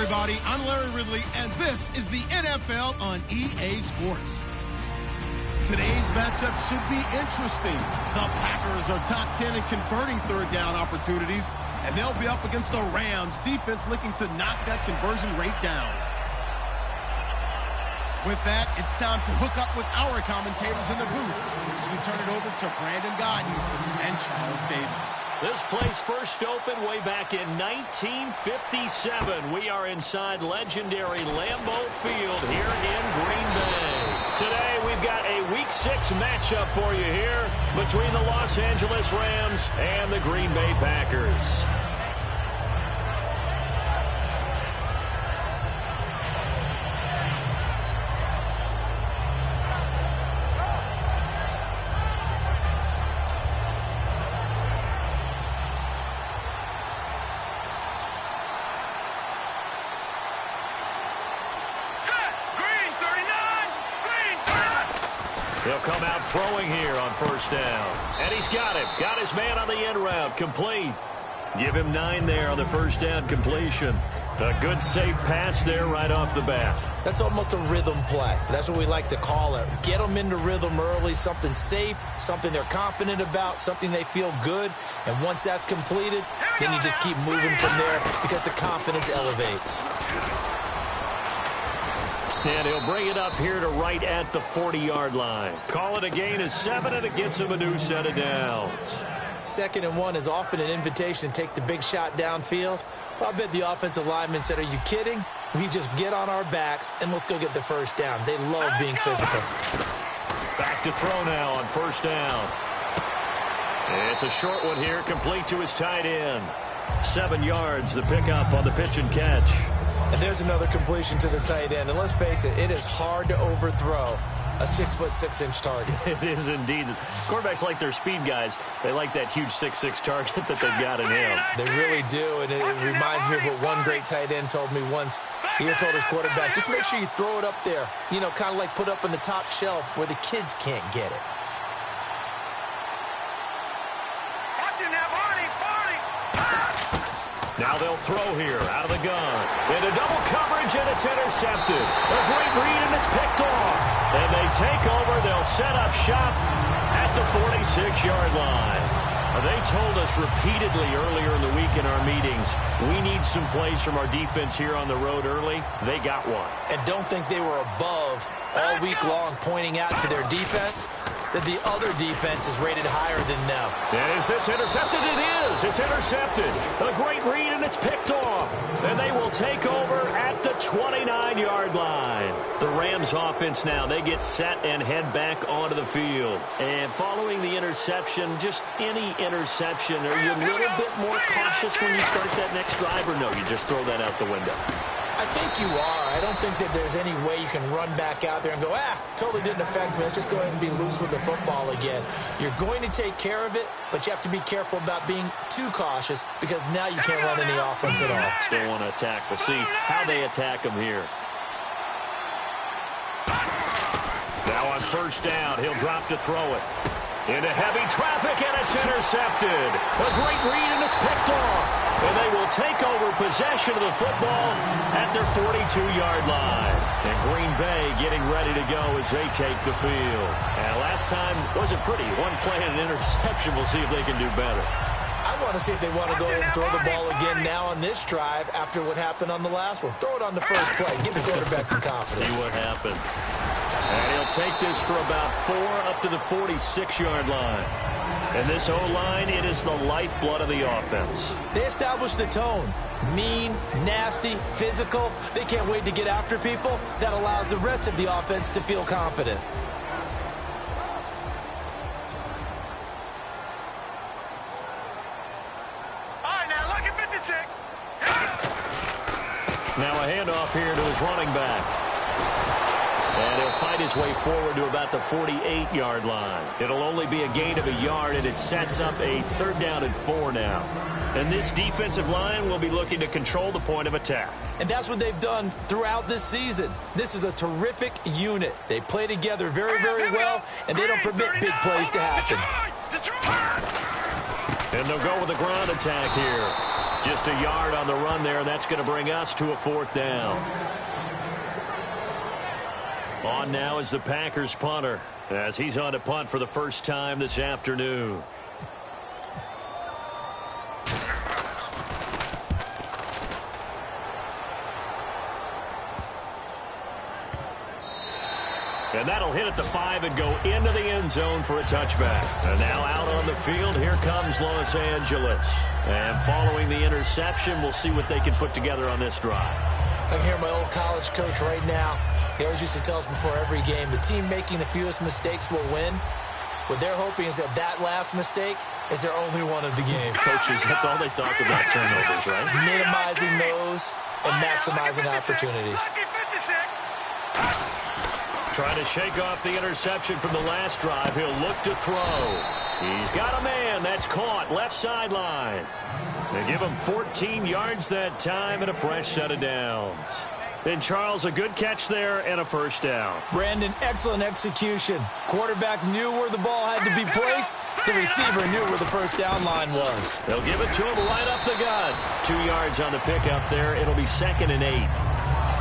everybody. I'm Larry Ridley, and this is the NFL on EA Sports. Today's matchup should be interesting. The Packers are top 10 in converting third down opportunities, and they'll be up against the Rams defense looking to knock that conversion rate down. With that, it's time to hook up with our commentators in the booth as we turn it over to Brandon Godden and Charles Davis. This place first opened way back in 1957. We are inside legendary Lambeau Field here in Green Bay. Today we've got a Week 6 matchup for you here between the Los Angeles Rams and the Green Bay Packers. He'll come out throwing here on first down. And he's got him. Got his man on the end route. Complete. Give him 9 there on the first down completion. A good, safe pass there right off the bat. That's almost a rhythm play. That's what we like to call it. Get them into rhythm early, something safe, something they're confident about, something they feel good. And once that's completed, then you just keep moving from there because the confidence elevates. And he'll bring it up here to right at the 40-yard line. Call it a gain of 7, and it gets him a new set of downs. 2nd and 1 is often an invitation to take the big shot downfield. Well, I bet the offensive lineman said, are you kidding? We just get on our backs, and let's go get the first down. They love being physical. Back to throw now on first down. It's a short one here, complete to his tight end. 7 yards, the pickup on the pitch and catch. And there's another completion to the tight end. And let's face it, it is hard to overthrow a 6'6" target. It is indeed. Quarterbacks like their speed guys. They like that huge 6'6" target that they've got in him. They really do, and it reminds me of what one great tight end told me once. He had told his quarterback, just make sure you throw it up there. You know, kind of like put up on the top shelf where the kids can't get it. Now they'll throw here out of the gun. Into double coverage, and it's intercepted. A great read, and it's picked off. And they take over. They'll set up shop at the 46-yard line. They told us repeatedly earlier in the week in our meetings, we need some plays from our defense here on the road early. They got one. And don't think they were above all week long pointing out to their defense that the other defense is rated higher than them. And is this intercepted? It is. It's intercepted. A great read, and it's picked off. And they will take over at the 29-yard line. The Rams offense now, they get set and head back onto the field. And following the interception, just any interception, are you a little bit more cautious when you start that next drive, or no, you just throw that out the window? I think you are. I don't think that there's any way you can run back out there and go, totally didn't affect me. Let's just go ahead and be loose with the football again. You're going to take care of it, but you have to be careful about being too cautious because now you can't run any offense at all. Still want to attack. We'll see how they attack them here. Now on first down, he'll drop to throw it. Into heavy traffic, and it's intercepted. A great read, and it's picked off. And they will take over possession of the football at their 42-yard line. And Green Bay getting ready to go as they take the field. And last time wasn't pretty. One play and an interception. We'll see if they can do better. I want to see if they want to go ahead and throw the ball again now on this drive after what happened on the last one. Throw it on the first play. Give the quarterback some confidence. See what happens. And he'll take this for about 4 up to the 46-yard line. And this O-line, it is the lifeblood of the offense. They establish the tone. Mean, nasty, physical. They can't wait to get after people. That allows the rest of the offense to feel confident. All right, now look at 56. Now a handoff here to his running back. And he'll fight his way forward to about the 48-yard line. It'll only be a gain of a yard, and it sets up a 3rd down and 4 now. And this defensive line will be looking to control the point of attack. And that's what they've done throughout this season. This is a terrific unit. They play together very, very well, and they don't permit big plays to happen. And they'll go with the ground attack here. Just a yard on the run there. That's going to bring us to a 4th down. On now is the Packers punter, as he's on to punt for the first time this afternoon. And that'll hit at the 5 and go into the end zone for a touchback. And now out on the field, here comes Los Angeles. And following the interception, we'll see what they can put together on this drive. I can hear my old college coach right now. He always used to tell us before every game, the team making the fewest mistakes will win. What they're hoping is that that last mistake is their only one of the game. Coaches, that's all they talk about, turnovers, right? Minimizing those and maximizing opportunities. Trying to shake off the interception from the last drive. He'll look to throw. He's got a man. That's caught. Left sideline. They give him 14 yards that time and a fresh set of downs. Then Charles, a good catch there and a first down. Brandon, excellent execution. Quarterback knew where the ball had to be placed. The receiver knew where the first down line was. They'll give it to him right up the gut. 2 yards on the pickup there. It'll be 2nd and 8.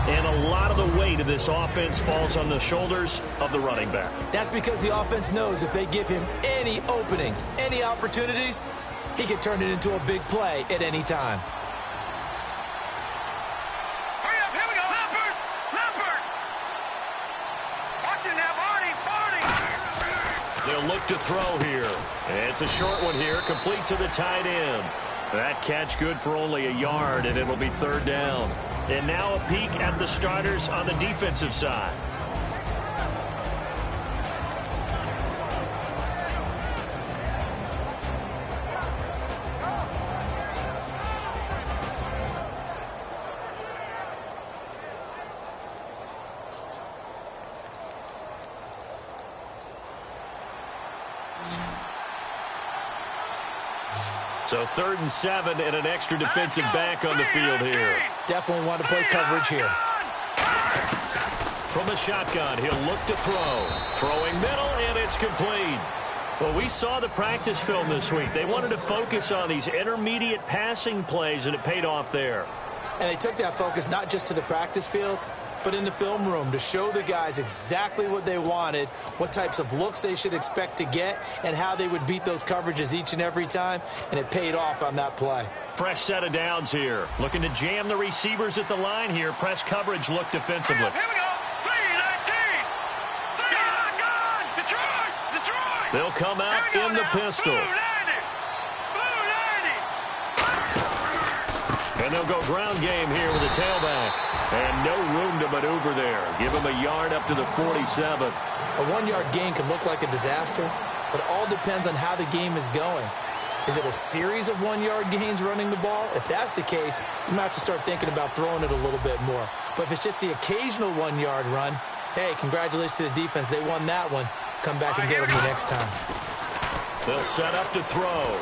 And a lot of the weight of this offense falls on the shoulders of the running back. That's because the offense knows if they give him any openings, any opportunities, he can turn it into a big play at any time. Hurry up, here we go. Leopard! Watch it now, Barney! They'll look to throw here. It's a short one here, complete to the tight end. That catch good for only a yard, and it'll be 3rd down. And now a peek at the starters on the defensive side. So 3rd and 7 and an extra defensive back on the field here. Definitely want to play coverage here. From the shotgun, he'll look to throw. Throwing middle, and it's complete. Well, we saw the practice film this week. They wanted to focus on these intermediate passing plays, and it paid off there. And they took that focus not just to the practice field, but in the film room to show the guys exactly what they wanted, what types of looks they should expect to get, and how they would beat those coverages each and every time, and it paid off on that play. Fresh set of downs here. Looking to jam the receivers at the line here. Press coverage look defensively. Here we go. 3-19. Detroit! They'll come out in the pistol. And they'll go ground game here with a tailback. And no room to maneuver there. Give him a yard up to the 47. A 1-yard gain can look like a disaster, but it all depends on how the game is going. Is it a series of 1-yard gains running the ball? If that's the case, you might have to start thinking about throwing it a little bit more. But if it's just the occasional 1-yard run, hey, congratulations to the defense. They won that one. Come back and get them the next time. They'll set up to throw.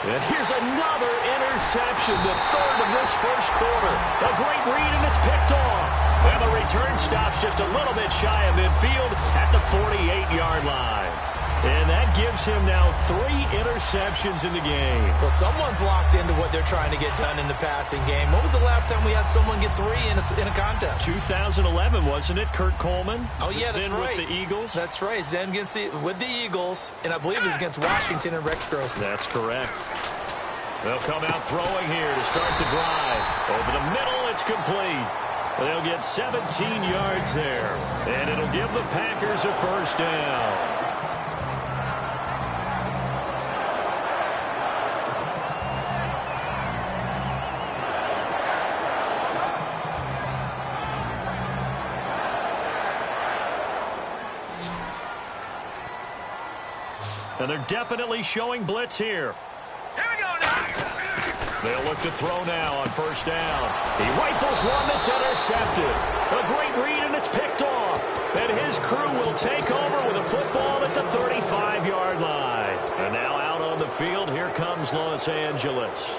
And here's another interception, the 3rd of this first quarter. A great read, and it's picked off. And the return stops just a little bit shy of midfield at the 48-yard line. And that gives him now 3 interceptions in the game. Well, someone's locked into what they're trying to get done in the passing game. When was the last time we had someone get 3 in a contest? 2011, wasn't it, Kurt Coleman? Oh, yeah, that's then right. With the Eagles? That's right. Then with the Eagles, and I believe it was against Washington and Rex Grossman. That's correct. They'll come out throwing here to start the drive. Over the middle, it's complete. They'll get 17 yards there, and it'll give the Packers a first down. And they're definitely showing blitz here. Here we go now. They'll look to throw now on first down. He rifles one that's intercepted. A great read, and it's picked off. And his crew will take over with a football at the 35-yard line. And now out on the field, here comes Los Angeles.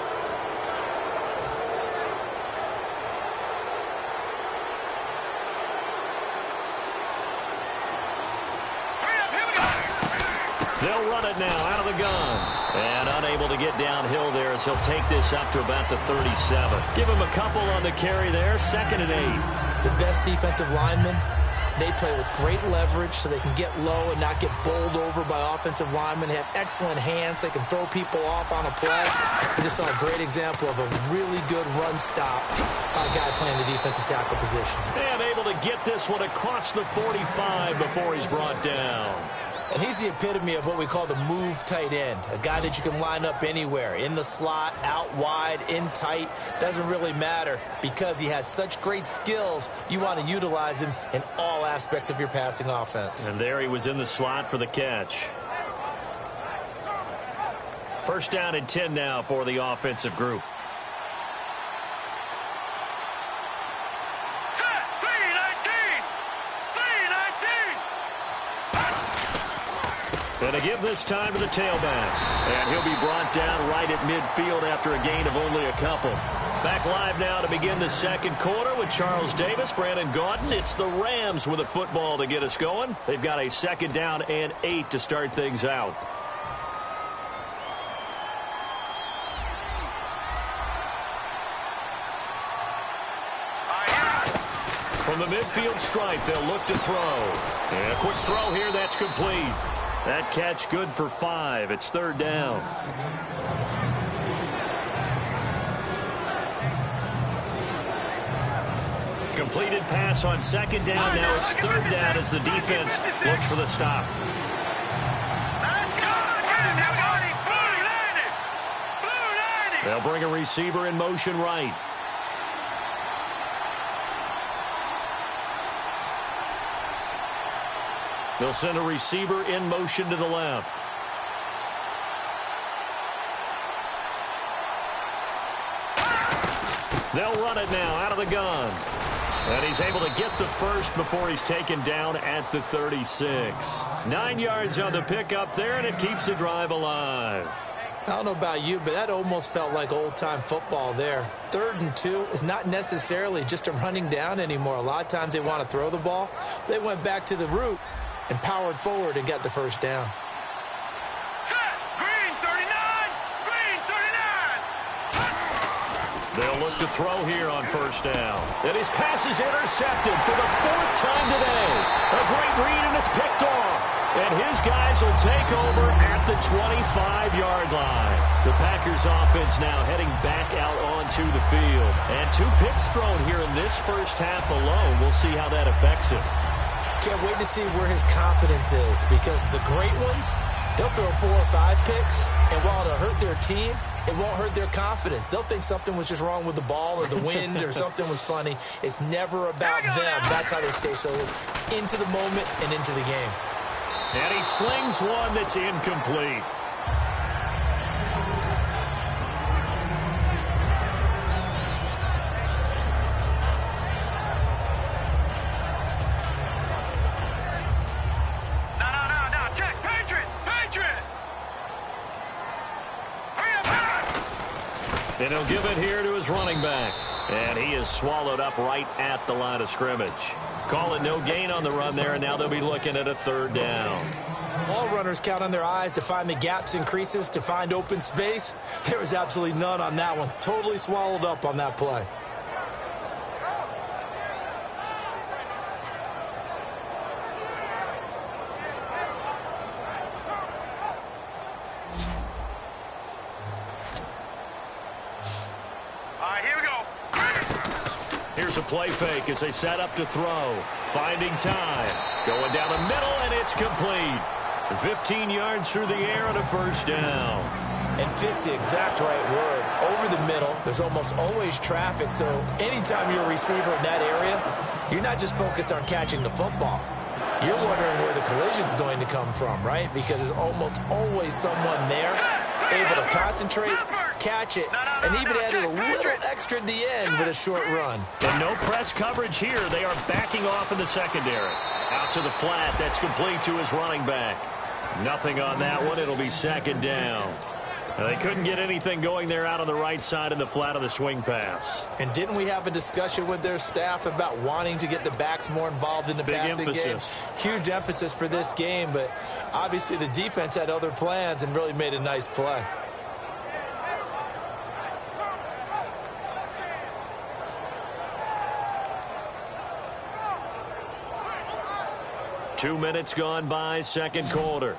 They'll run it now out of the gun. And unable to get downhill there as he'll take this up to about the 37. Give him a couple on the carry there, 2nd and 8. The best defensive linemen, they play with great leverage so they can get low and not get bowled over by offensive linemen. They have excellent hands. They can throw people off on a play. We just saw a great example of a really good run stop by a guy playing the defensive tackle position. And able to get this one across the 45 before he's brought down. And he's the epitome of what we call the move tight end, a guy that you can line up anywhere, in the slot, out wide, in tight, doesn't really matter because he has such great skills. You want to utilize him in all aspects of your passing offense. And there he was in the slot for the catch. 1st down and 10 now for the offensive group. And to give this time to the tailback. And he'll be brought down right at midfield after a gain of only a couple. Back live now to begin the 2nd quarter with Charles Davis, Brandon Gaudin. It's the Rams with a football to get us going. They've got a 2nd down and 8 to start things out. From the midfield stripe, they'll look to throw. And a quick throw here, that's complete. That catch good for 5. It's 3rd down. Completed pass on 2nd down. Now it's 3rd down as the defense looks for the stop. They'll bring a receiver in motion right. They'll send a receiver in motion to the left. They'll run it now out of the gun. And he's able to get the first before he's taken down at the 36. 9 yards on the pickup there, and it keeps the drive alive. I don't know about you, but that almost felt like old-time football there. 3rd and 2 is not necessarily just a running down anymore. A lot of times they want to throw the ball. They went back to the roots and powered forward and got the 1st down. Set! Green 39! Green 39! They'll look to throw here on 1st down. And his pass is intercepted for the 4th time today. A great read, and it's picked off. And his guys will take over at the 25-yard line. The Packers offense now heading back out onto the field. And 2 picks thrown here in this 1st half alone. We'll see how that affects him. Can't wait to see where his confidence is, because the great ones, they'll throw 4 or 5 picks, and while it'll hurt their team, it won't hurt their confidence. They'll think something was just wrong with the ball or the wind or something was funny. It's never about them. That's how they stay so into the moment and into the game. And he slings one that's incomplete. No, check, Patriot! Hurry up! And he'll give it here to his running back. And he is swallowed up right at the line of scrimmage. Call it no gain on the run there, and now they'll be looking at a 3rd down. All runners count on their eyes to find the gaps and creases, to find open space. There was absolutely none on that one. Totally swallowed up on that play. All right, here we go. Here's a play fake as they set up to throw. Finding time. Going down the middle, and it's complete. 15 yards through the air and a 1st down. And fits the exact right word. Over the middle, there's almost always traffic, so anytime you're a receiver in that area, you're not just focused on catching the football. You're wondering where the collision's going to come from, right? Because there's almost always someone there able to concentrate, catch it, and even added a little extra at the end with a short run. And no press coverage here. They are backing off in the secondary. Out to the flat. That's complete to his running back. Nothing on that one. It'll be 2nd down. They couldn't get anything going there out on the right side in the flat of the swing pass. And didn't we have a discussion with their staff about wanting to get the backs more involved in the passing game? Huge emphasis for this game, but obviously the defense had other plans and really made a nice play. Two minutes gone by, second quarter.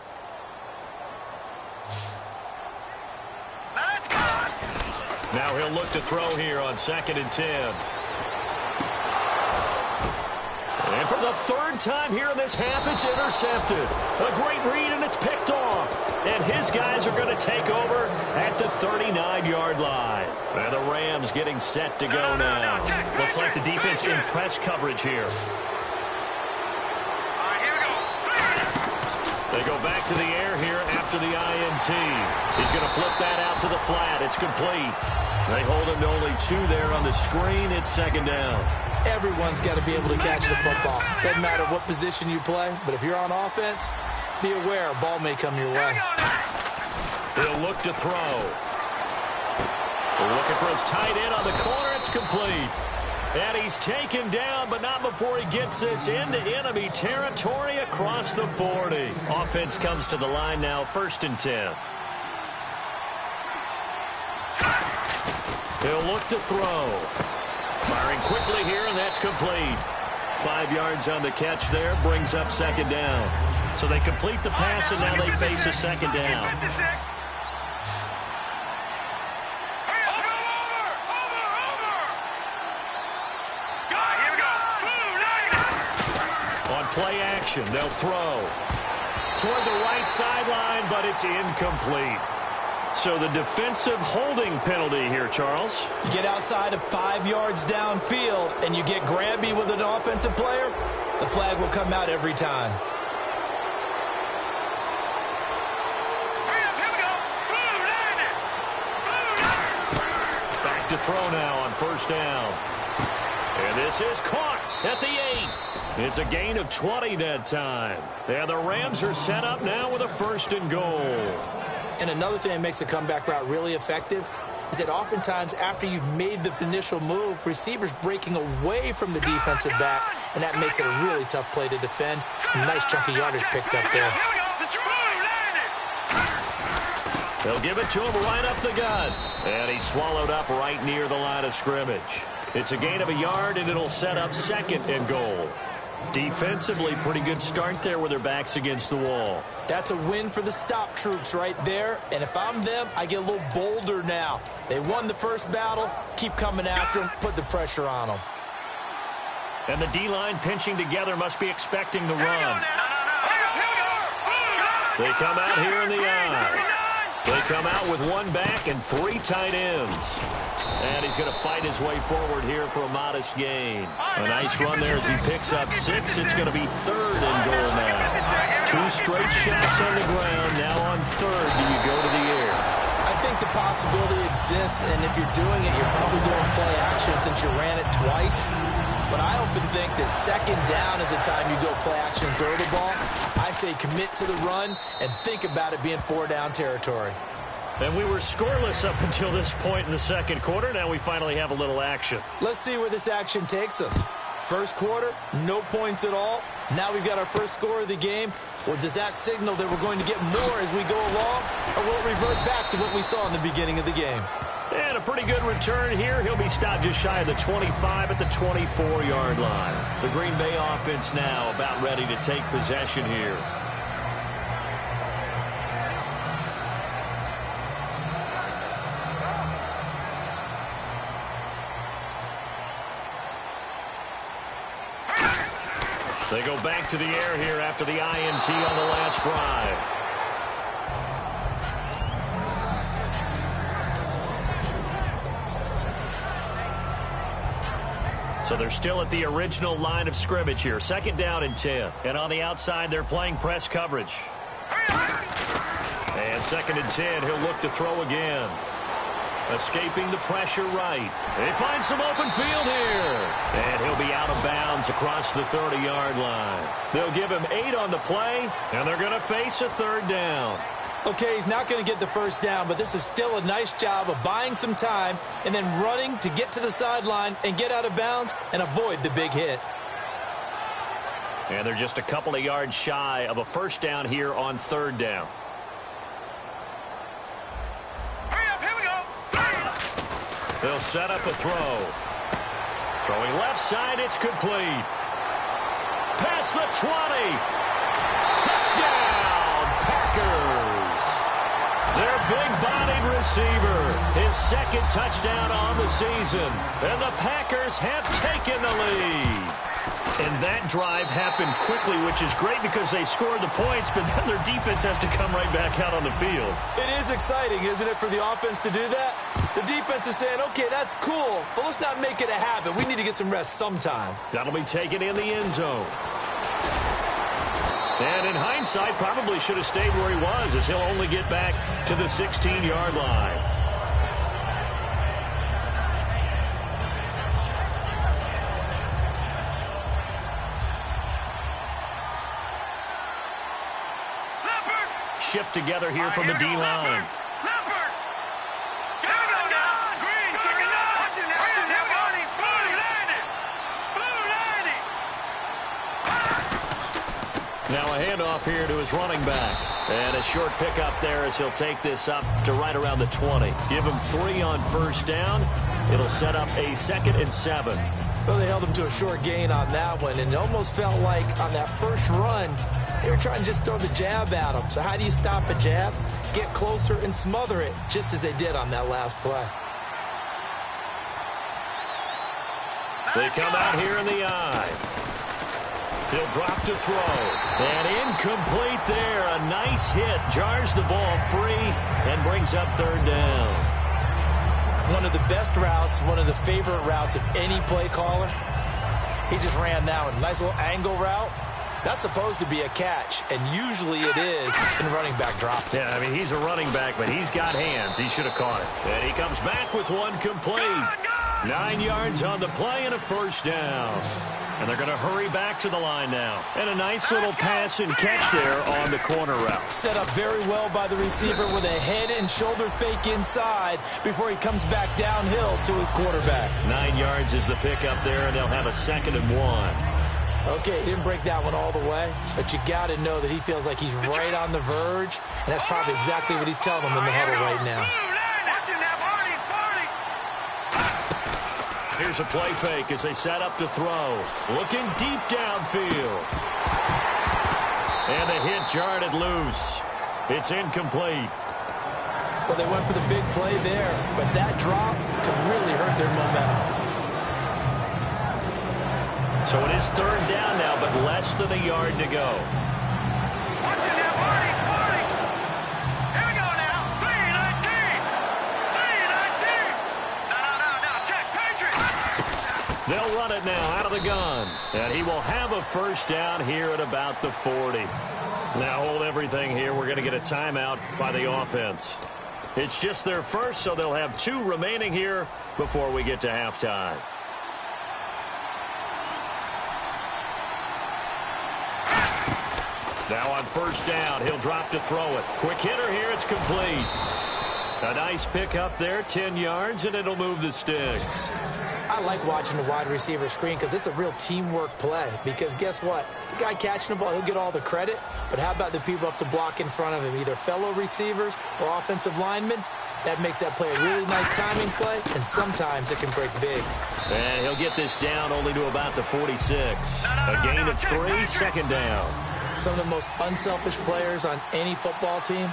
Now he'll look to throw here on 2nd and 10. And for the third time here in this half, it's intercepted. A great read, and it's picked off. And his guys are going to take over at the 39-yard line. And the Rams getting set to go now. Looks like the defense in press coverage here. They go back to the air here after the INT. He's going to flip that out to the flat. It's complete. They hold him to only 2 there on the screen. It's 2nd down. Everyone's got to be able to catch the football. Doesn't matter what position you play, but if you're on offense, be aware a ball may come your way. He'll look to throw. Looking for his tight end on the corner. It's complete. And he's taken down, but not before he gets this into enemy territory across the 40. Offense comes to the line now, 1st and 10. He'll look to throw. Firing quickly here, and that's complete. 5 yards on the catch there, brings up 2nd down. So they complete the pass, and now they face a 2nd down. Play action. They'll throw toward the right sideline, but it's incomplete. So the defensive holding penalty here, Charles. You get outside of 5 yards downfield and you get grabby with an offensive player, the flag will come out every time. Back to throw now on 1st down. And this is caught at the 8. It's a gain of 20 that time. And the Rams are set up now with a 1st and goal. And another thing that makes the comeback route really effective is that oftentimes after you've made the initial move, receivers breaking away from the defensive back, and that makes it a really tough play to defend. A nice chunk of yardage picked up there. They'll give it to him right up the gut. And he's swallowed up right near the line of scrimmage. It's a gain of a yard, and it'll set up 2nd and goal. Defensively, pretty good start there with their backs against the wall. That's a win for the stop troops right there. And if I'm them, I get a little bolder now. They won the first battle. Keep coming after them. Put the pressure on them. And the D-line pinching together must be expecting the run. They come out here in the eye. They come out with 1 back and 3 tight ends. And he's going to fight his way forward here for a modest gain. A nice run there as he picks up 6. It's going to be 3rd and goal now. 2 straight shots on the ground. Now on 3rd, do you go to the air? I think the possibility exists, and if you're doing it, you're probably doing play action since you ran it twice. But I often think that 2nd down is the time you go play action and throw the ball. I say commit to the run and think about it being 4-down territory. And we were scoreless up until this point in the 2nd quarter. Now we finally have a little action. Let's see where this action takes us. First quarter, no points at all. Now we've got our first score of the game. Or does that signal that we're going to get more as we go along? Or will it revert back to what we saw in the beginning of the game? And a pretty good return here. He'll be stopped just shy of the 25 at the 24-yard line. The Green Bay offense now about ready to take possession here. They go back to the air here after the INT on the last drive. So they're still at the original line of scrimmage here. 2nd down and 10. And on the outside, they're playing press coverage. And 2nd and 10, he'll look to throw again. Escaping the pressure right. They find some open field here. And he'll be out of bounds across the 30-yard line. They'll give him 8 on the play, and they're going to face a 3rd down. Okay, he's not going to get the first down, but this is still a nice job of buying some time and then running to get to the sideline and get out of bounds and avoid the big hit. And they're just a couple of yards shy of a first down here on third down. Hurry up, here we go. They'll set up a throw. Throwing left side, it's complete. Past the 20. Touchdown, Packers. Their big-bodied receiver, his second touchdown on the season. And the Packers have taken the lead. And that drive happened quickly, which is great because they scored the points, but then their defense has to come right back out on the field. It is exciting, isn't it, for the offense to do that? The defense is saying, okay, that's cool, but let's not make it a habit. We need to get some rest sometime. That'll be taken in the end zone. And in hindsight, probably should have stayed where he was, as he'll only get back to the 16-yard line. Shift together here from the D-line. Now a handoff here to his running back. And a short pickup there as he'll take this up to right around the 20. Give him 3 on first down. It'll set up a 2nd and 7. Well, they held him to a short gain on that one, and it almost felt like on that first run, they were trying to just throw the jab at him. So how do you stop a jab? Get closer and smother it, just as they did on that last play. They come out here in the eye. He'll drop to throw. And incomplete there. A nice hit. Jars the ball free and brings up third down. One of the best routes, one of the favorite routes of any play caller. He just ran that one. Nice little angle route. That's supposed to be a catch, and usually it is, and running back dropped it. Yeah, I mean, he's a running back, but he's got hands. He should have caught it. And he comes back with one complete. 9 yards on the play and a first down. And they're going to hurry back to the line now. And a nice little pass and catch there on the corner route. Set up very well by the receiver with a head and shoulder fake inside before he comes back downhill to his quarterback. 9 yards is the pickup there, and they'll have a 2nd and 1. Okay, he didn't break that one all the way, but you got to know that he feels like he's right on the verge, and that's probably exactly what he's telling them in the huddle right now. Here's a play fake as they set up to throw. Looking deep downfield. And the hit jarred it loose. It's incomplete. Well, they went for the big play there, but that drop could really hurt their momentum. So it is third down now, but less than a yard to go. Watch it now, Marty. Here we go now. 3-19. 3-19. No. Check, Patriot. They'll run it now out of the gun. And he will have a first down here at about the 40. Now hold everything here. We're going to get a timeout by the offense. It's just their first, so they'll have 2 remaining here before we get to halftime. Now on first down, he'll drop to throw it. Quick hitter here, it's complete. A nice pickup there, 10 yards, and it'll move the sticks. I like watching the wide receiver screen because it's a real teamwork play. Because guess what? The guy catching the ball, he'll get all the credit. But how about the people up to block in front of him, either fellow receivers or offensive linemen? That makes that play a really nice timing play, and sometimes it can break big. And he'll get this down only to about the 46. A gain of 3, 2nd down. Some of the most unselfish players on any football team,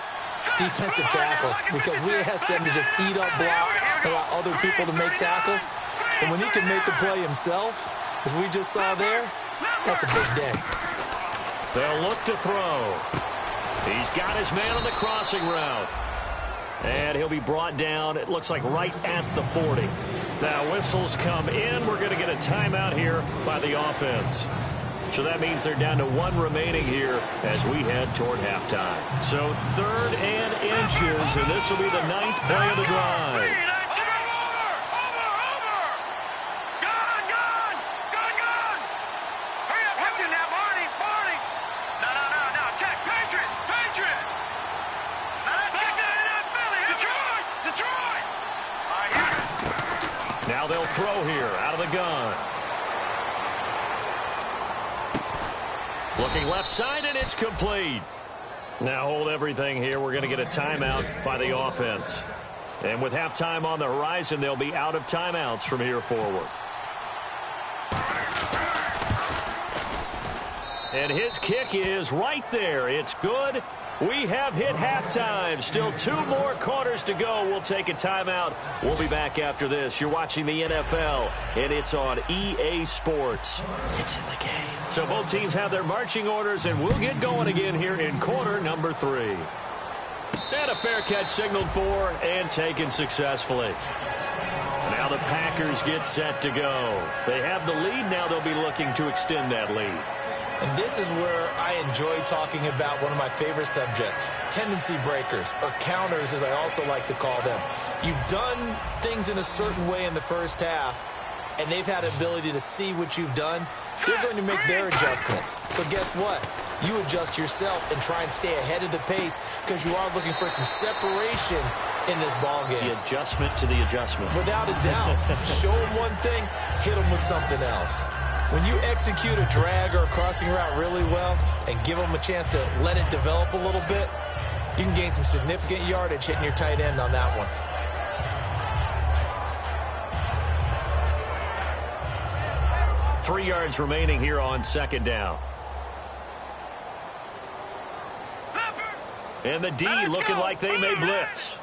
defensive tackles, because we ask them to just eat up blocks and allow other people to make tackles. And when he can make a play himself, as we just saw there, that's a big day. They'll look to throw. He's got his man on the crossing route. And he'll be brought down, it looks like right at the 40. Now whistles come in. We're going to get a timeout here by the offense. So that means they're down to 1 remaining here as we head toward halftime. So 3rd and inches, and this will be the 9th play of the drive. Gun. Hurry up, watch it now, Marty. No. Check, Patriot. throw here out of the gun. Looking left side, and it's complete. Now hold everything here. We're going to get a timeout by the offense. And with halftime on the horizon, they'll be out of timeouts from here forward. And his kick is right there. It's good. We have hit halftime. Still 2 more quarters to go. We'll take a timeout. We'll be back after this. You're watching the NFL, and it's on EA Sports. It's in the game. So both teams have their marching orders, and we'll get going again here in quarter number 3. And a fair catch signaled for and taken successfully. Now the Packers get set to go. They have the lead. Now they'll be looking to extend that lead. And this is where I enjoy talking about one of my favorite subjects, tendency breakers, or counters as I also like to call them. You've done things in a certain way in the first half, and they've had the ability to see what you've done. They're going to make their adjustments. So guess what? You adjust yourself and try and stay ahead of the pace because you are looking for some separation in this ball game. The adjustment to the adjustment. Without a doubt. Show them one thing, hit them with something else. When you execute a drag or a crossing route really well and give them a chance to let it develop a little bit, you can gain some significant yardage hitting your tight end on that one. Three yards remaining here on second down. And the D looking like they may blitz.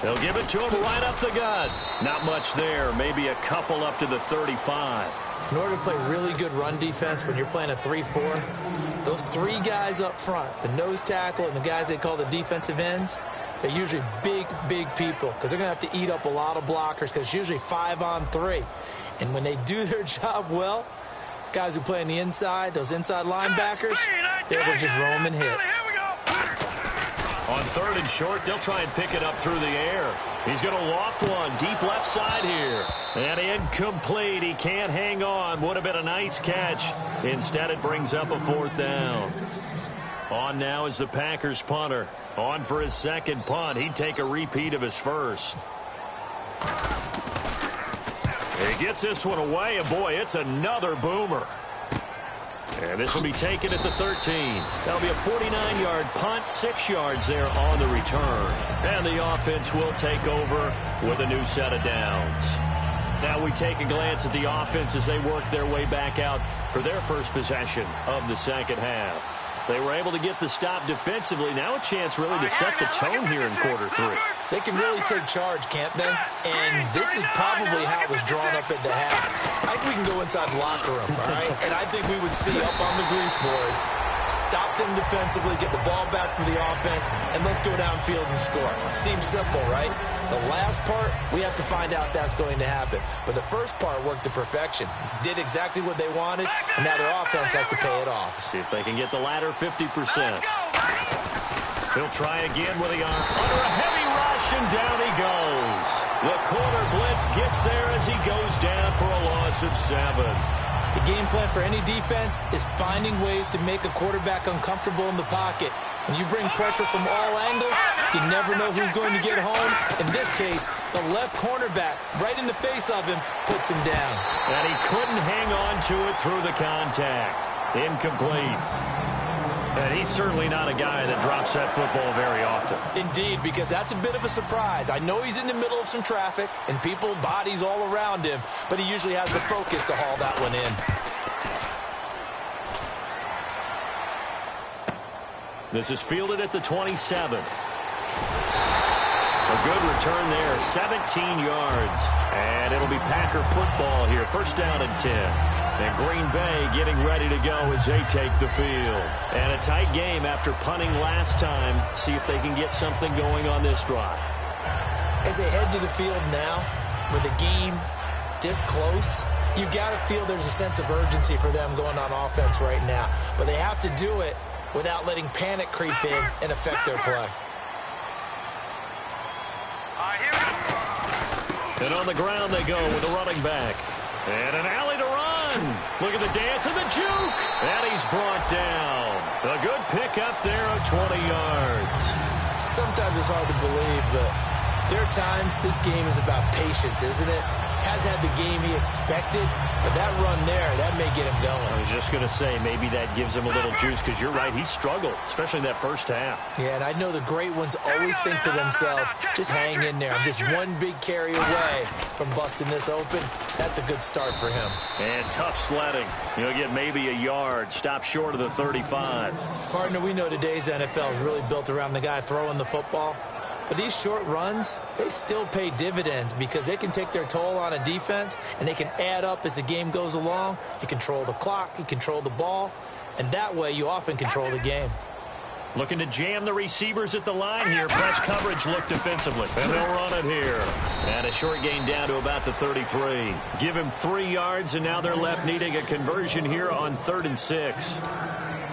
They'll give it to him right up the gut. Not much there. Maybe a couple up to the 35. In order to play really good run defense when you're playing a 3-4, those 3 guys up front, the nose tackle and the guys they call the defensive ends, they're usually big, big people because they're going to have to eat up a lot of blockers because it's usually 5 on 3. And when they do their job well, guys who play on the inside, those inside linebackers, they're able to just roam and hit. On third and short, they'll try and pick it up through the air. He's going to loft one deep left side here. And incomplete. He can't hang on. Would have been a nice catch. Instead, it brings up a 4th down. On now is the Packers punter. On for his second punt. He'd take a repeat of his first. He gets this one away, and boy, it's another boomer. And this will be taken at the 13. That'll be a 49-yard punt, 6 yards there on the return. And the offense will take over with a new set of downs. Now we take a glance at the offense as they work their way back out for their first possession of the second half. They were able to get the stop defensively. Now a chance really to set the tone here in quarter 3. They can really take charge, can't they? And this is probably how it was drawn up at the half. I think we can go inside the locker room, all right? And I think we would see up on the grease boards, stop them defensively, get the ball back for the offense, and let's go downfield and score. Seems simple, right? The last part, we have to find out that's going to happen. But the first part worked to perfection. Did exactly what they wanted, and now their offense has to pay it off. See if they can get the latter 50%. He'll try again with the arm. Under a heavy rush, and down he goes. The corner blitz gets there as he goes down for a loss of 7. The game plan for any defense is finding ways to make a quarterback uncomfortable in the pocket. When you bring pressure from all angles, you never know who's going to get home. In this case, the left cornerback, right in the face of him, puts him down. And he couldn't hang on to it through the contact. Incomplete. And he's certainly not a guy that drops that football very often. Indeed, because that's a bit of a surprise. I know he's in the middle of some traffic and people, bodies all around him, but he usually has the focus to haul that one in. This is fielded at the 27. A good return there, 17 yards. And it'll be Packer football here, first down and 10. And Green Bay getting ready to go as they take the field. And a tight game after punting last time. See if they can get something going on this drive. As they head to the field now, with the game this close, you've got to feel there's a sense of urgency for them going on offense right now. But they have to do it without letting panic creep in and affect their play. And on the ground they go with a running back. And an alley to run. Look at the dance and the juke. And he's brought down. A good pickup there of 20 yards. Sometimes it's hard to believe, but There are times this game is about patience, isn't it? Has had the game he expected, but that run there, that may get him going. I was just going to say, maybe that gives him a little juice, because you're right, he struggled, especially in that first half. Yeah, and I know the great ones always think to themselves, just hang in there. I'm just one big carry away from busting this open. That's a good start for him. And tough sledding. He'll get maybe a yard, stop short of the 35. Partner, we know today's NFL is really built around the guy throwing the football. But these short runs, they still pay dividends because they can take their toll on a defense, and they can add up as the game goes along. You control the clock, you control the ball, and that way you often control the game. Looking to jam the receivers at the line here. Press coverage look defensively. And they'll run it here. And a short gain down to about the 33. Give him 3 yards, and now they're left needing a conversion here on 3rd and 6.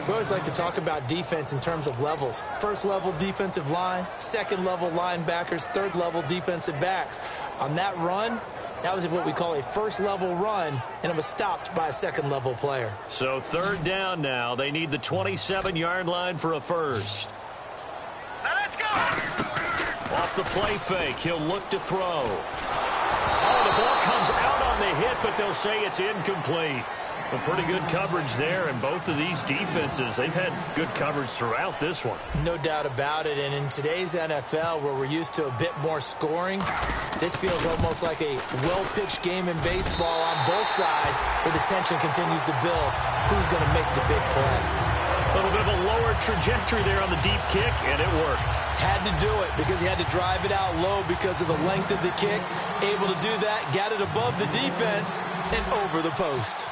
We always like to talk about defense in terms of levels. First level defensive line, second level linebackers, third level defensive backs. On that run, that was what we call a first level run, and it was stopped by a second level player. So 3rd down now. They need the 27-yard line for a first. Now let's go. Off the play fake, he'll look to throw. Oh, the ball comes out on the hit, but they'll say it's incomplete. A pretty good coverage there, and both of these defenses, they've had good coverage throughout this one. No doubt about it, and in today's NFL, where we're used to a bit more scoring, this feels almost like a well-pitched game in baseball on both sides, where the tension continues to build. Who's going to make the big play? A little bit of a lower trajectory there on the deep kick, and it worked. Had to do it because he had to drive it out low because of the length of the kick. Able to do that, got it above the defense, and over the post.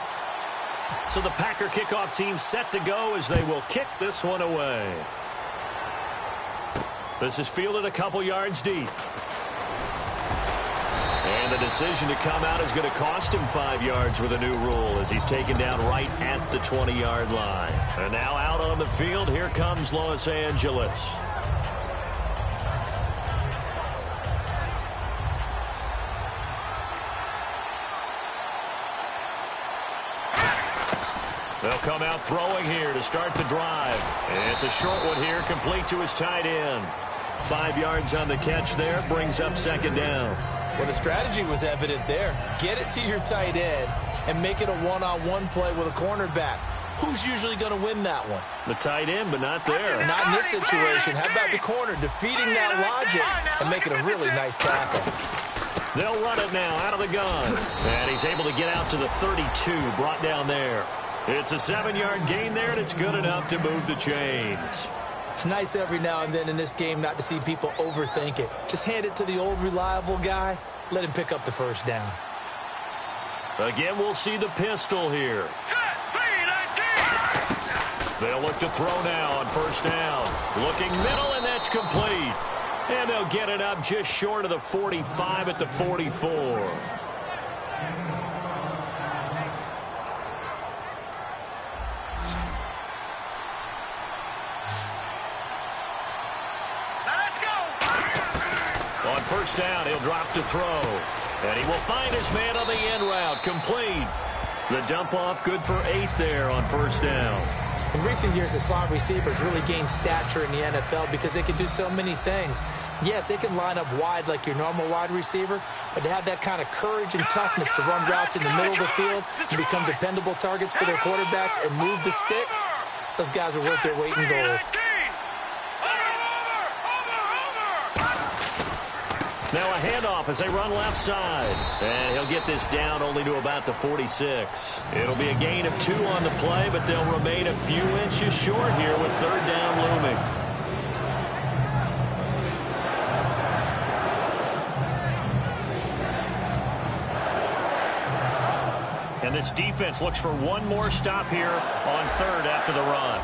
So the Packer kickoff team set to go as they will kick this one away. This is fielded a couple yards deep. And the decision to come out is going to cost him 5 yards with a new rule as he's taken down right at the 20-yard line. And now out on the field, here comes Los Angeles. They'll come out throwing here to start the drive. And it's a short one here, complete to his tight end. 5 yards on the catch there, brings up 2nd down. Well, the strategy was evident there. Get it to your tight end and make it a one-on-one play with a cornerback. Who's usually going to win that one? The tight end, but not there. Not in this situation. How about the corner defeating that logic and making a really nice tackle? They'll run it now out of the gun. And he's able to get out to the 32, brought down there. It's a 7-yard gain there, and it's good enough to move the chains. It's nice every now and then in this game not to see people overthink it. Just hand it to the old reliable guy. Let him pick up the 1st down. Again, we'll see the pistol here. They'll look to throw now on 1st down. Looking middle, and that's complete. And they'll get it up just short of the 45 at the 44. On 1st down, he'll drop to throw. And he will find his man on the end route. Complete. The dump off good for 8 there on 1st down. In recent years, the slot receivers really gained stature in the NFL because they can do so many things. Yes, they can line up wide like your normal wide receiver, but to have that kind of courage and toughness to run routes in the middle of the field and become dependable targets for their quarterbacks and move the sticks, those guys are worth their weight in gold. Now a handoff as they run left side. And he'll get this down only to about the 46. It'll be a gain of 2 on the play, but they'll remain a few inches short here with 3rd down looming. And this defense looks for one more stop here on 3rd after the run.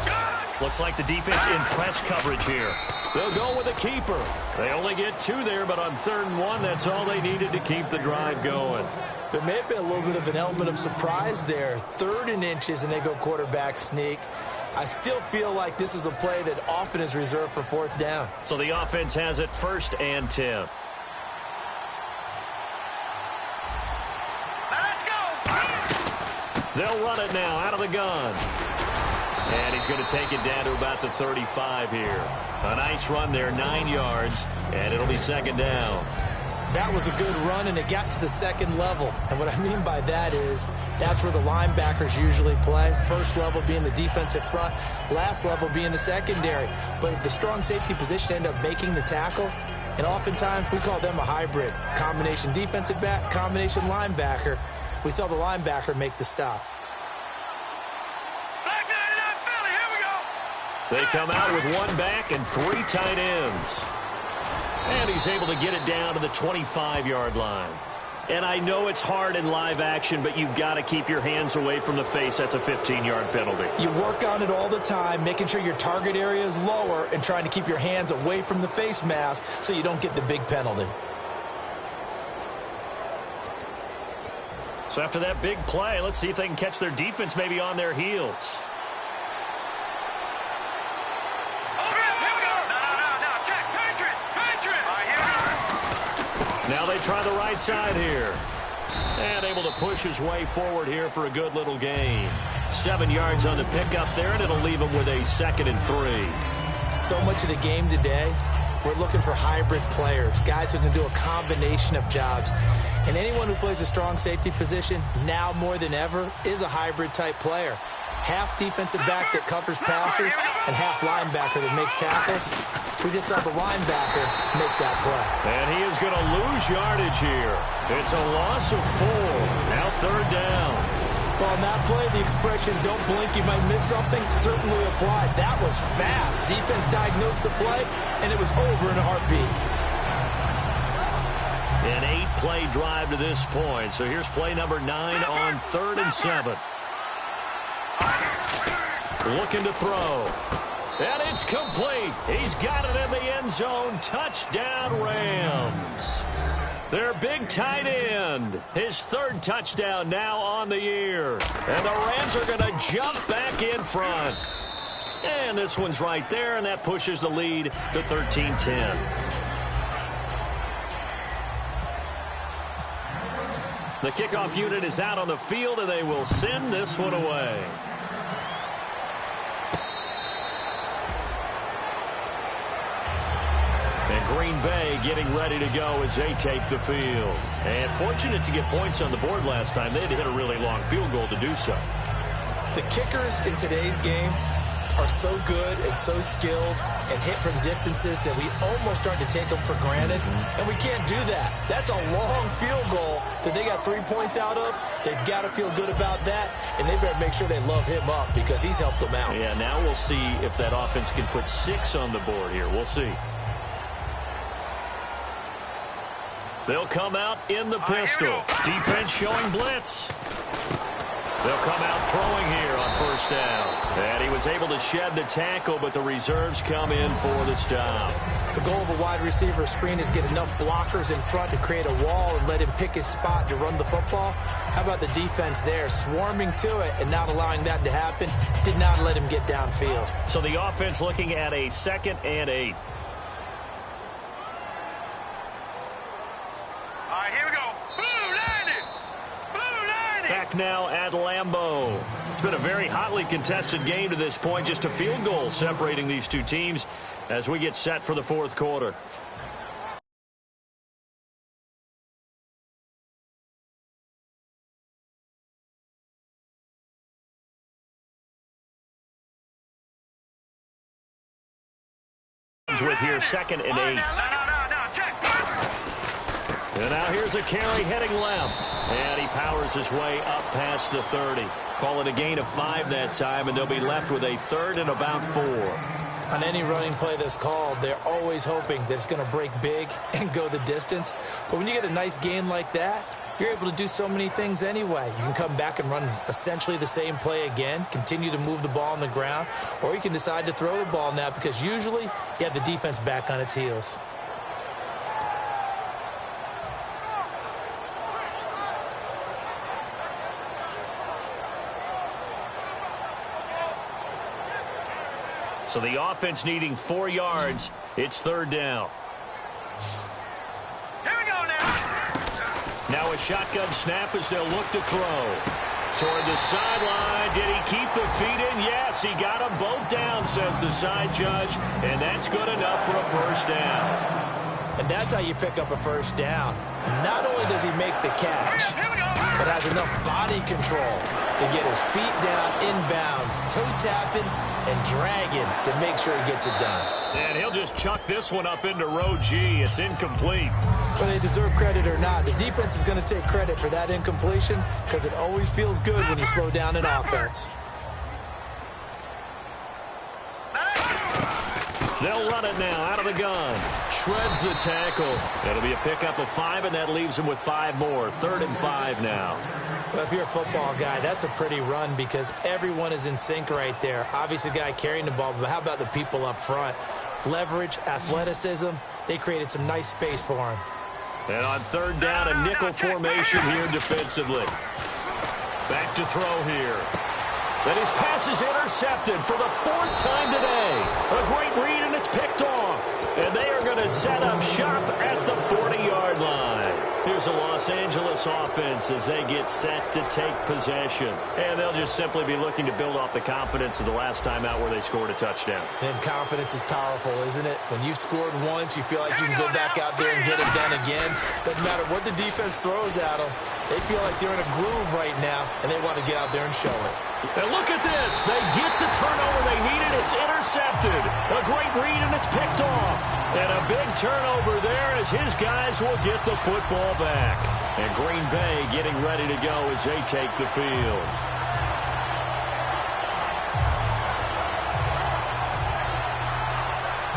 Looks like the defense in press coverage here. They'll go with a keeper. They only get 2 there, but on 3rd and 1, that's all they needed to keep the drive going. There may have been a little bit of an element of surprise there. 3rd and inches, and they go quarterback sneak. I still feel like this is a play that often is reserved for 4th down. So the offense has it 1st and 10. They'll run it now out of the gun. And And he's going to take it down to about the 35 here. A nice run there, 9 yards, and it'll be second down. That was a good run, and it got to the second level. And what I mean by that is that's where the linebackers usually play. First level being the defensive front, last level being the secondary. But the strong safety position ended up making the tackle, and oftentimes we call them a hybrid. Combination defensive back, combination linebacker. We saw the linebacker make the stop. They come out with 1 back and 3 tight ends. And he's able to get it down to the 25-yard line. And I know it's hard in live action, but you've got to keep your hands away from the face. That's a 15-yard penalty. You work on it all the time, making sure your target area is lower and trying to keep your hands away from the face mask so you don't get the big penalty. So after that big play, let's see if they can catch their defense maybe on their heels. Now they try the right side here. And able to push his way forward here for a good little gain. 7 yards on the pickup there, and it'll leave him with a 2nd and 3. So much of the game today, we're looking for hybrid players, guys who can do a combination of jobs. And anyone who plays a strong safety position, now more than ever, is a hybrid type player. Half defensive back that covers passes and half linebacker that makes tackles. We just saw the linebacker make that play. And he is going to lose yardage here. It's a loss of 4. Now 3rd down. Well, on that play, the expression, don't blink, you might miss something, certainly applied. That was fast. Defense diagnosed the play, and it was over in a heartbeat. An 8-play drive to this point. So here's play number 9 on 3rd and 7. Looking to throw. And it's complete. He's got it in the end zone. Touchdown, Rams. Their big tight end. His 3rd touchdown now on the year. And the Rams are going to jump back in front. And this one's right there, and that pushes the lead to 13-10. The kickoff unit is out on the field, and they will send this one away. And Green Bay getting ready to go as they take the field. And fortunate to get points on the board last time. They had to hit a really long field goal to do so. The kickers in today's game are so good and so skilled and hit from distances that we almost start to take them for granted. And we can't do that. That's a long field goal that they got 3 points out of. They've got to feel good about that, and they better make sure they love him up because he's helped them out. Yeah, now we'll see if that offense can put 6 on the board here. We'll see. They'll come out in the pistol. Defense showing blitz. They'll come out throwing here on 1st down. And he was able to shed the tackle, but the reserves come in for the stop. The goal of a wide receiver screen is get enough blockers in front to create a wall and let him pick his spot to run the football. How about the defense there, swarming to it and not allowing that to happen? Did not let him get downfield. So the offense looking at a 2nd and 8. Back now at Lambeau. It's been a very hotly contested game to this point. Just a field goal separating these two teams as we get set for the 4th quarter. With here 2nd and 8. And now here's a carry heading left. And he powers his way up past the 30. Call it a gain of 5 that time, and they'll be left with a 3rd and about 4. On any running play that's called, they're always hoping that it's going to break big and go the distance. But when you get a nice game like that, you're able to do so many things anyway. You can come back and run essentially the same play again, continue to move the ball on the ground, or you can decide to throw the ball now because usually you have the defense back on its heels. So the offense needing 4 yards. It's 3rd down. Here we go now. Now a shotgun snap as they'll look to throw. Toward the sideline. Did he keep the feet in? Yes, he got them both down, says the side judge. And that's good enough for a first down. And that's how you pick up a first down. Not only does he make the catch, but has enough body control to get his feet down inbounds, toe tapping and dragging to make sure he gets it done. And he'll just chuck this one up into row G. It's incomplete. Whether they deserve credit or not, the defense is going to take credit for that incompletion because it always feels good when you slow down an offense. They'll run it now out of the gun. Shreds the tackle. It'll be a pickup of 5, and that leaves him with 5 more. 3rd and 5 now. Well, if you're a football guy, that's a pretty run because everyone is in sync right there. Obviously, the guy carrying the ball, but how about the people up front? Leverage, athleticism, they created some nice space for him. And on 3rd down, a nickel formation here defensively. Back to throw here. But his pass is intercepted for the 4th time today. A great read, and it's picked off. And they are going to set up shop at the 40-yard line. Here's a Los Angeles offense as they get set to take possession. And they'll just simply be looking to build off the confidence of the last time out where they scored a touchdown. And confidence is powerful, isn't it? When you've scored once, you feel like you can go back out there and get it done again. Doesn't matter what the defense throws at them. They feel like they're in a groove right now, and they want to get out there and show it. And look at this. They get the turnover they needed. It's intercepted. A great read, and it's picked off. And a big turnover there as his guys will get the football back. And Green Bay getting ready to go as they take the field.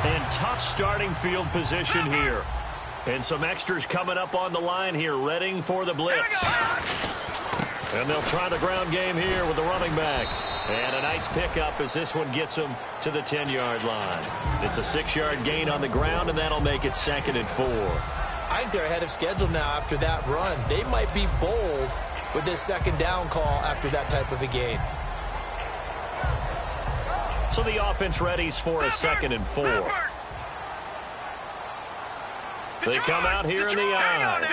And tough starting field position here. And some extras coming up on the line here, readying for the blitz. And they'll try the ground game here with the running back. And a nice pickup as this one gets them to the 10-yard line. It's a 6-yard gain on the ground, and that'll make it 2nd and 4. I think they're ahead of schedule now after that run. They might be bold with this 2nd down call after that type of a game. So the offense readies for a 2nd and 4. They come out here in the eye.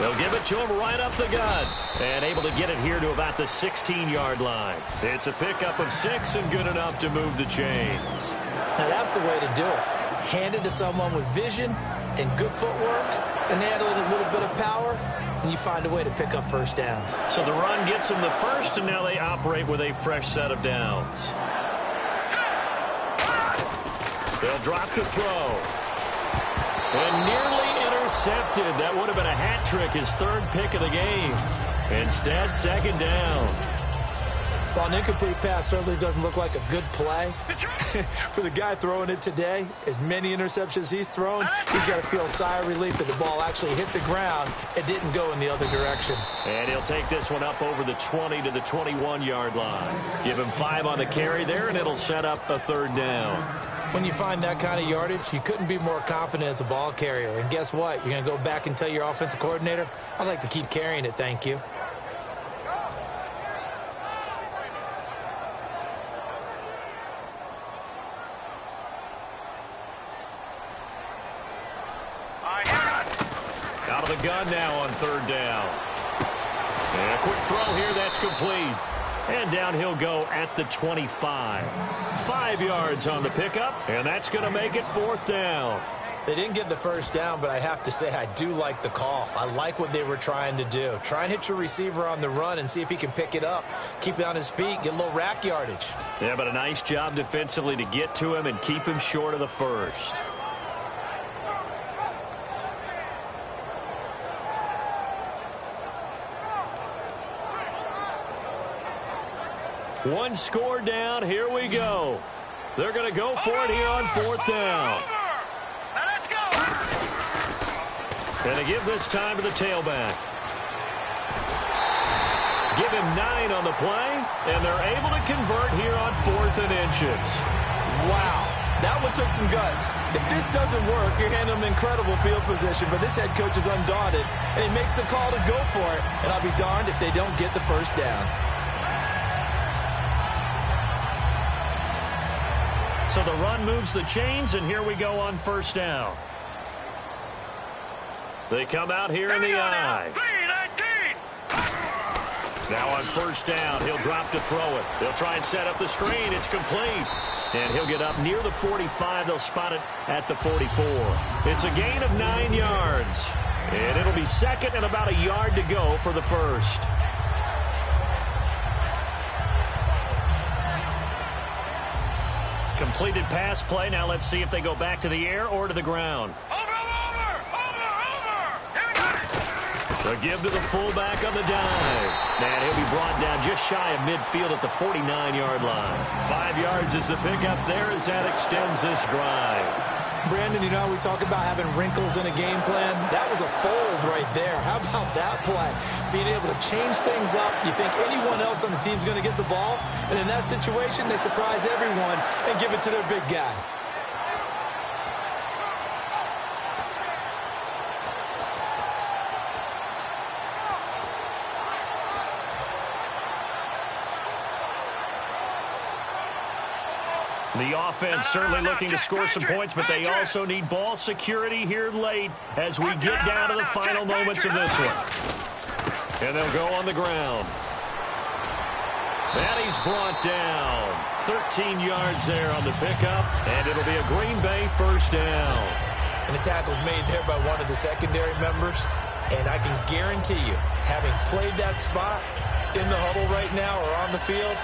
They'll give it to him right up the gut. And able to get it here to about the 16-yard line. It's a pickup of 6 and good enough to move the chains. Now that's the way to do it. Hand it to someone with vision and good footwork and add a little bit of power, and you find a way to pick up first downs. So the run gets them the first, and now they operate with a fresh set of downs. They'll drop to throw. And nearly intercepted. That would have been a hat trick, his 3rd pick of the game. Instead, 2nd down. Well, an incomplete pass certainly doesn't look like a good play. For the guy throwing it today, as many interceptions he's thrown, he's got to feel a sigh of relief that the ball actually hit the ground and didn't go in the other direction. And he'll take this one up over the 20 to the 21-yard line. Give him 5 on the carry there, and it'll set up a 3rd down. When you find that kind of yardage, you couldn't be more confident as a ball carrier. And guess what? You're going to go back and tell your offensive coordinator, I'd like to keep carrying it, thank you. Out of the gun now on 3rd down. And a quick throw here, that's complete. And down he'll go at the 25. 5 yards on the pickup, and that's going to make it 4th down. They didn't get the first down, but I have to say I do like the call. I like what they were trying to do. Try and hit your receiver on the run and see if he can pick it up. Keep it on his feet, get a little rack yardage. Yeah, but a nice job defensively to get to him and keep him short of the first. One score down. Here we go. They're going to go for it here on 4th down. And they give this time to the tailback. Give him 9 on the play, and they're able to convert here on 4th and inches. Wow. That one took some guts. If this doesn't work, you're handing them incredible field position, but this head coach is undaunted, and he makes the call to go for it, and I'll be darned if they don't get the first down. So the run moves the chains, and here we go on 1st down. They come out here in the eye. Now on first down, he'll drop to throw it. They'll try and set up the screen. It's complete. And he'll get up near the 45. They'll spot it at the 44. It's a gain of 9 yards. And it'll be second and about a yard to go for the first. Completed pass play. Now let's see if they go back to the air or to the ground. Over! Here we go! The give to the fullback on the dive. And he'll be brought down just shy of midfield at the 49-yard line. 5 yards is the pickup there as that extends this drive. Brandon, you know, we talk about having wrinkles in a game plan. That was a fold right there. How about that play? Being able to change things up. You think anyone else on the team's going to get the ball, and in that situation, they surprise everyone and give it to their big guy. The offense certainly looking to score some points, but they also need ball security here late as we get down to the final moments of this one. And they'll go on the ground. And he's brought down. 13 yards there on the pickup, and it'll be a Green Bay first down. And the tackle's made there by one of the secondary members. And I can guarantee you, having played that spot in the huddle right now or on the field,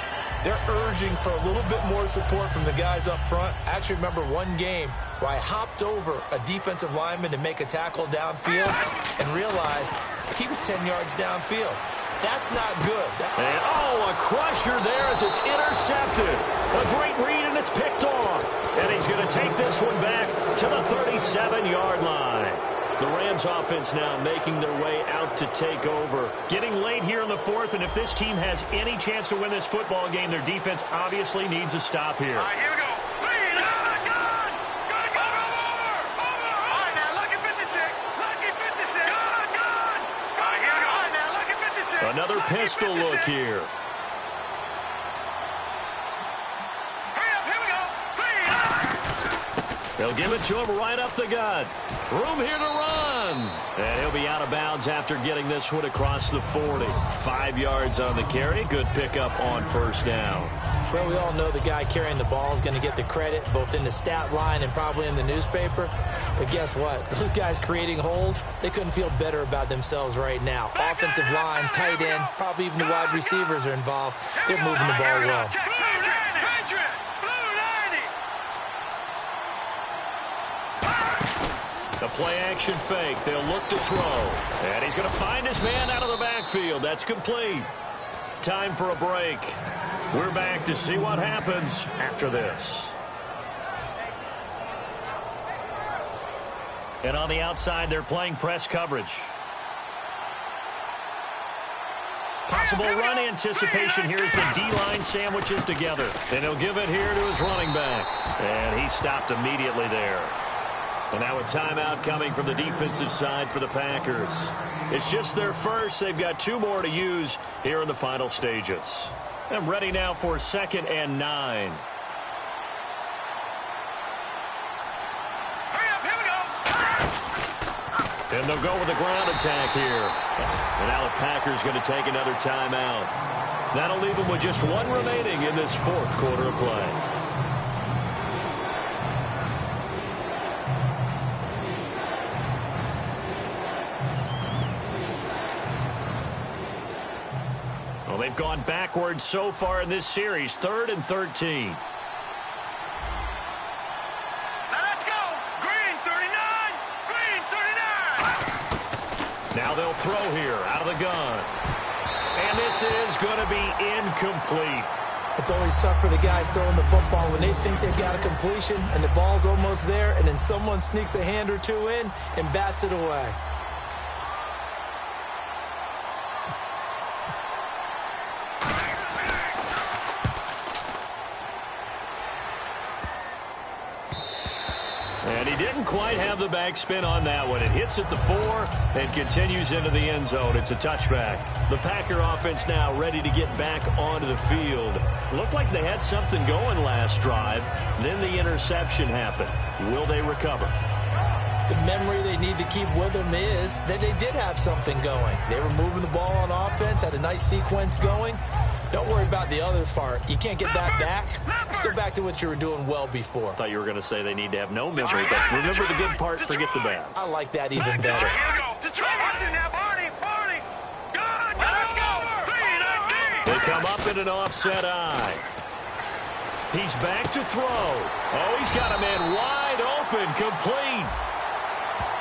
they're urging for a little bit more support from the guys up front. I actually remember one game where I hopped over a defensive lineman to make a tackle downfield and realized he was 10 yards downfield. That's not good. And, a crusher there as it's intercepted. A great read, and it's picked off. And he's going to take this one back to the 37-yard line. The Rams offense now making their way out to take over. Getting late here in the fourth, and if this team has any chance to win this football game, their defense obviously needs a stop here. All right, here we go. All right, now look at 56. Look at 56. Good. All right, here we go. All right, now look at 56. Another pistol look here. They'll give it to him right up the gut. Room here to run. And he'll be out of bounds after getting this one across the 40. 5 yards on the carry. Good pickup on first down. Well, we all know the guy carrying the ball is going to get the credit, both in the stat line and probably in the newspaper. But guess what? Those guys creating holes, they couldn't feel better about themselves right now. Offensive line, tight end, probably even the wide receivers are involved. They're moving the ball well. The play-action fake. They'll look to throw. And he's going to find his man out of the backfield. That's complete. Time for a break. We're back to see what happens after this. And on the outside, they're playing press coverage. Possible run anticipation here as the D-line sandwiches together. And he'll give it here to his running back. And he stopped immediately there. And now a timeout coming from the defensive side for the Packers. It's just their first. They've got 2 more to use here in the final stages. And ready now for 2nd and 9. Hurry up, here we go. And they'll go with the ground attack here. And now the Packers going to take another timeout. That'll leave them with just 1 remaining in this 4th quarter of play. Well, they've gone backwards so far in this series. 3rd and 13. Now let's go. Green 39. Green 39. Now they'll throw here out of the gun. And this is going to be incomplete. It's always tough for the guys throwing the football when they think they've got a completion and the ball's almost there, and then someone sneaks a hand or two in and bats it away. And he didn't quite have the backspin on that one. It hits at the 4 and continues into the end zone. It's a touchback. The Packer offense now ready to get back onto the field. Looked like they had something going last drive. Then the interception happened. Will they recover? The memory they need to keep with them is that they did have something going. They were moving the ball on offense, had a nice sequence going. Don't worry about the other part. You can't get that back. Let's go back to what you were doing well before. I thought you were going to say they need to have no memory, but remember the good part, forget the bad. I like that even better. They come up in an offset eye. He's back to throw. Oh, he's got a man wide open, complete.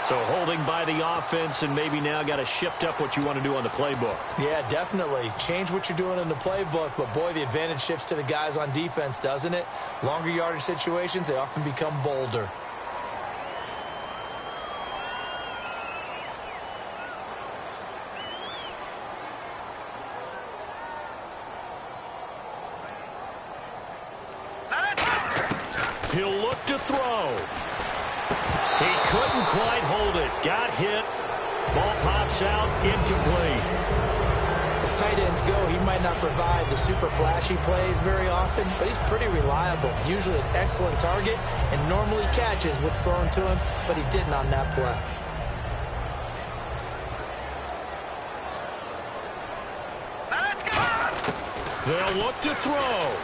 So holding by the offense, and maybe now got to shift up what you want to do on the playbook. Yeah, definitely. Change what you're doing in the playbook, but boy, the advantage shifts to the guys on defense, doesn't it? Longer yardage situations, they often become bolder. He'll look to throw. He couldn't quite hold it. Got hit. Ball pops out. Incomplete. As tight ends go, he might not provide the super flashy plays very often, but he's pretty reliable. Usually an excellent target and normally catches what's thrown to him, but he didn't on that play. They'll look to throw.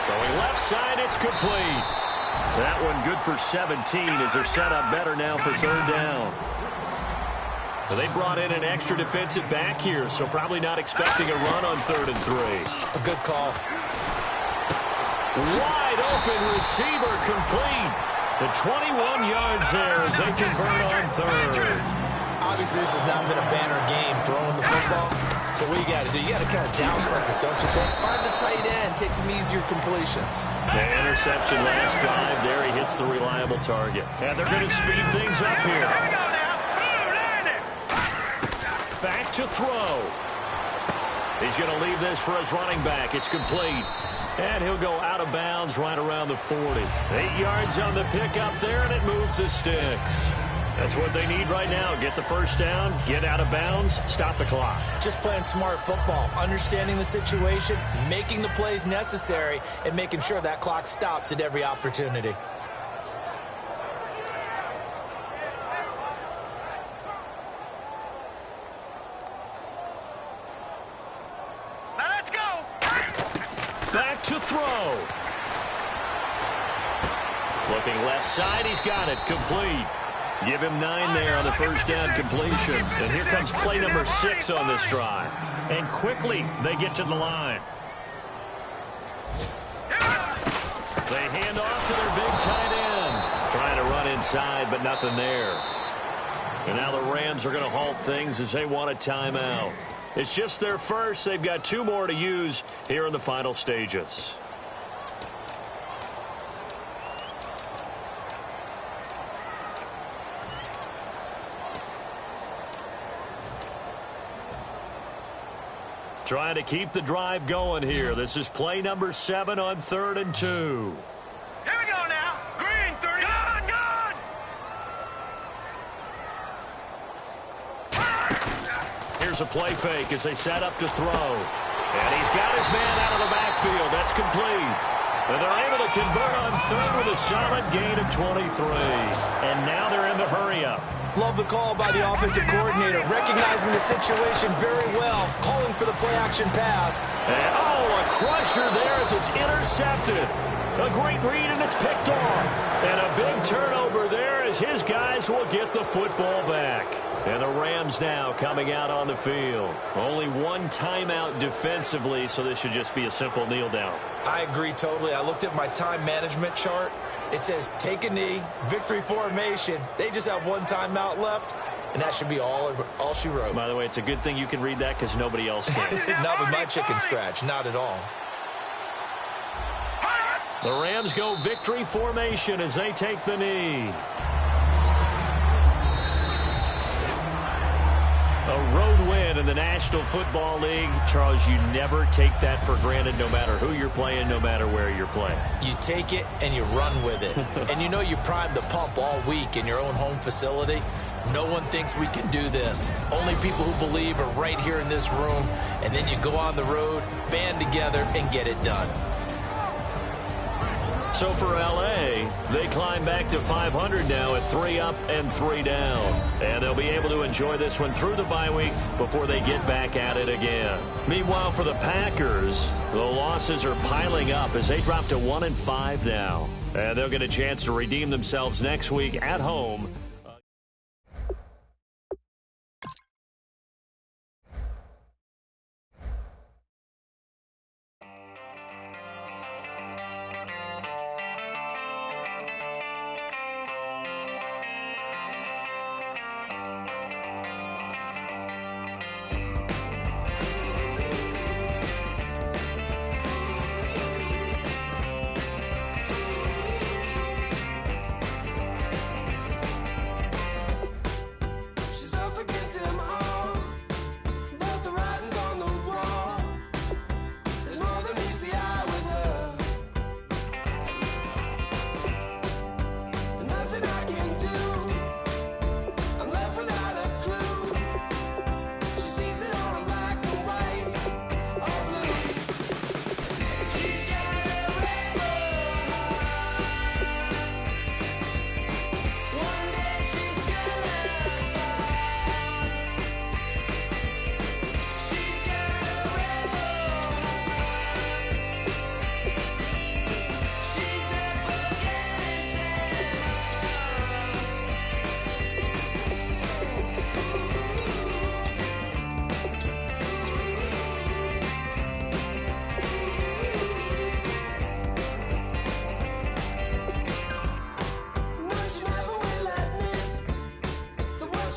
Throwing left side, it's complete. That one good for 17 as they're set up better now for third down. Well, they brought in an extra defensive back here, so probably not expecting a run on 3rd and 3. A good call. Wide open receiver complete. The 21 yards there as they convert on 3rd. Obviously, this has not been a banner game throwing the football. So what you got to do, you got to kind of down focus, don't you think? Find the tight end, take some easier completions. The interception last drive there, he hits the reliable target. And they're going to speed things up here. Back to throw. He's going to leave this for his running back. It's complete. And he'll go out of bounds right around the 40. 8 yards on the pickup there, and it moves the sticks. That's what they need right now. Get the first down, get out of bounds, stop the clock. Just playing smart football, understanding the situation, making the plays necessary, and making sure that clock stops at every opportunity. Let's go. Back to throw. Looking left side, he's got it, complete. Give him 9 there on the first down completion. And here comes play number 6 on this drive. And quickly, they get to the line. They hand off to their big tight end. Trying to run inside, but nothing there. And now the Rams are going to halt things as they want a timeout. It's just their first. They've got 2 more to use here in the final stages. Trying to keep the drive going here. This is play number 7 on 3rd and 2. Here we go now. Green 30. Good. Here's a play fake as they set up to throw. And he's got his man out of the backfield. That's complete. And they're able to convert on 3rd with a solid gain of 23. And now they're in the hurry-up. Love the call by the offensive coordinator, recognizing the situation very well, calling for the play-action pass. And, oh, a crusher there as it's intercepted. A great read, and it's picked off. And a big turnover there as his guys will get the football back. And the Rams now coming out on the field. Only 1 timeout defensively, so this should just be a simple kneel down. I agree totally. I looked at my time management chart. It says take a knee, victory formation. They just have 1 timeout left, and that should be all she wrote. By the way, it's a good thing you can read that because nobody else can. Not with my chicken scratch, not at all. The Rams go victory formation as they take the knee. A road win in the National Football League. Charles, you never take that for granted no matter who you're playing, no matter where you're playing. You take it and you run with it. And you know you primed the pump all week in your own home facility. No one thinks we can do this. Only people who believe are right here in this room. And then you go on the road, band together, and get it done. So for L.A., they climb back to 500 now at 3 up and 3 down. And they'll be able to enjoy this one through the bye week before they get back at it again. Meanwhile, for the Packers, the losses are piling up as they drop to 1 and 5 now. And they'll get a chance to redeem themselves next week at home.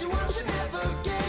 You want, you never get.